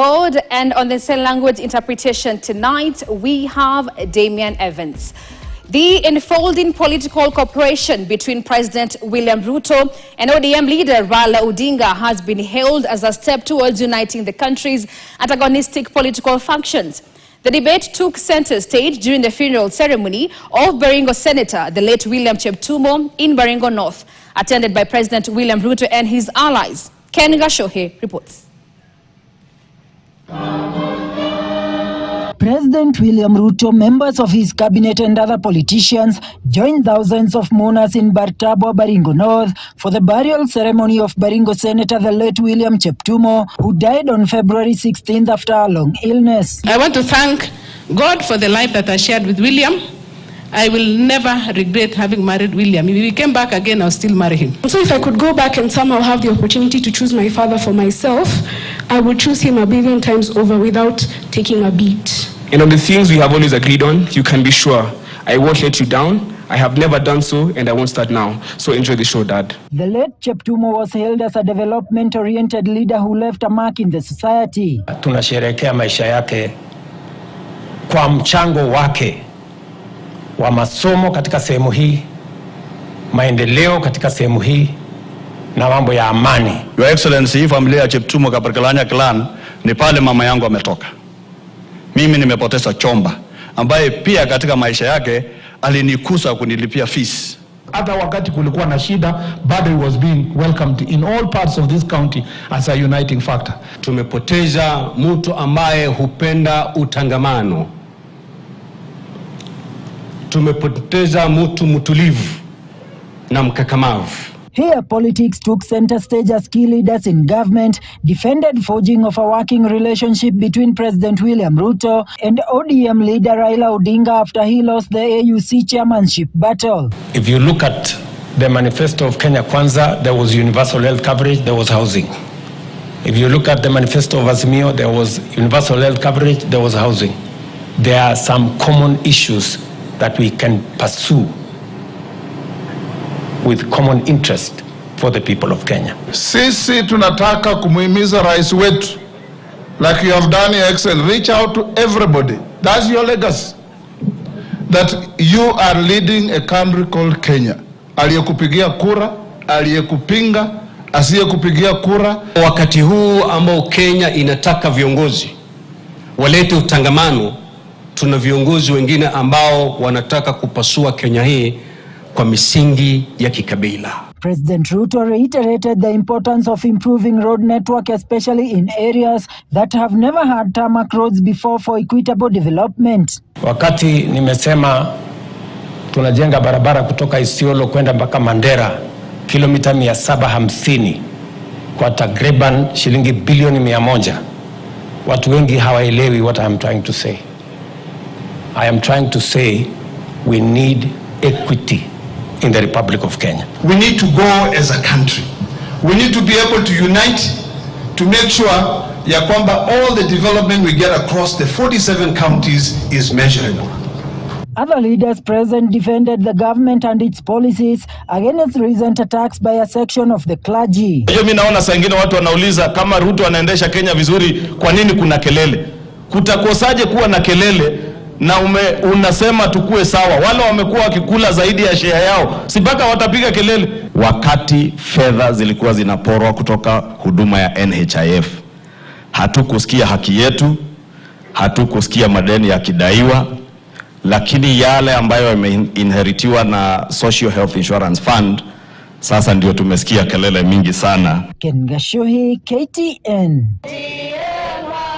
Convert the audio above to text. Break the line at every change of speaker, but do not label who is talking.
And on the sign language interpretation tonight, we have Damian Evans. The unfolding political cooperation between President William Ruto and ODM leader Raila Odinga has been hailed as a step towards uniting the country's antagonistic political factions. The debate took center stage during the funeral ceremony of Baringo Senator, the late William Cheptumo, in Baringo North, attended by President William Ruto and his allies. Ken Gashohe reports.
President William Ruto, members of his cabinet and other politicians joined thousands of mourners in Bartabo, Baringo North for the burial ceremony of Baringo Senator, the late William Cheptumo, who died on February 16th after a long illness.
I want to thank God for the life that I shared with William. I will never regret having married William. If he came back again, I'll still marry him.
So if I could go back and somehow have the opportunity to choose my father for myself, I would choose him a billion times over without taking a beat.
And on the things we have always agreed on, you can be sure I won't let you down. I have never done so, and I won't start now. So enjoy the show, Dad.
The late Cheptumo was hailed as a development-oriented leader who left a mark in the society.
Tunasherehekea maisha yake kwa mchango wake wa masomo katika sehemu hii, maendeleo katika sehemu hii, na mambo ya amani.
Your Excellency, familia ya Cheptumo Kaparkalanya clan ni pale mama yangu ametoka. Mimi nimepoteza chomba ambaye pia katika maisha yake alinikusa kunilipia fees.
Hata wakati kulikuwa na shida, bado he was being welcomed in all parts of this county as a uniting factor.
Tumepoteza mtu ambaye hupenda utangamano. Tumepoteza mtu mtulivu na mkakamavu.
Here, politics took center stage as key leaders in government defended forging of a working relationship between President William Ruto and ODM leader Raila Odinga after he lost the AUC chairmanship battle.
If you look at the manifesto of Kenya Kwanza, there was universal health coverage, there was housing. If you look at the manifesto of Azimio, there was universal health coverage, there was housing. There are some common issues that we can pursue with common interest for the people of Kenya.
Sisi tunataka kumuhimiza rais wetu, like you have done, your Excellency, reach out to everybody. That's your legacy. That you are leading a country called Kenya. Aliyekupigia kura, aliyekupinga, asiyekupigia kura.
Wakati huu ambao Kenya inataka viongozi walete utangamano, tuna viongozi wengine ambao wanataka kupasua Kenya hii kwa misingi ya kikabila.
President Ruto reiterated the importance of improving road network, especially in areas that have never had tarmac roads before, for equitable development.
Wakati nimesema tunajenga barabara kutoka Isiolo kwenda mpaka Mandera kilomita 750 kwa takriban shilingi bilioni 100, watu wengi hawaelewi what I am trying to say. I am trying to say we need equity in the Republic of Kenya.
We need to go as a country. We need to be able to unite to make sure ya kwamba all the development we get across the 47 counties is measurable.
Other leaders present defended the government and its policies against recent attacks by a section of the clergy.
Mimi naona saa nyingine watu wanauliza kama Ruto anaendesha Kenya vizuri, kwa nini kuna kelele? Kutakosaje kuwa na kelele na unasema tukue sawa? Wale wamekuwa wakikula zaidi ya share yao, si mpaka watapiga kelele? Wakati fedha zilikuwa zinaporwa kutoka huduma ya NHIF, hatukusikia haki yetu, hatukusikia madeni yakidaiwa, lakini yale ambayo yameinheritiwa na Social Health Insurance Fund, sasa ndio tumesikia kelele mingi sana.
Ken Gashohe, KTN.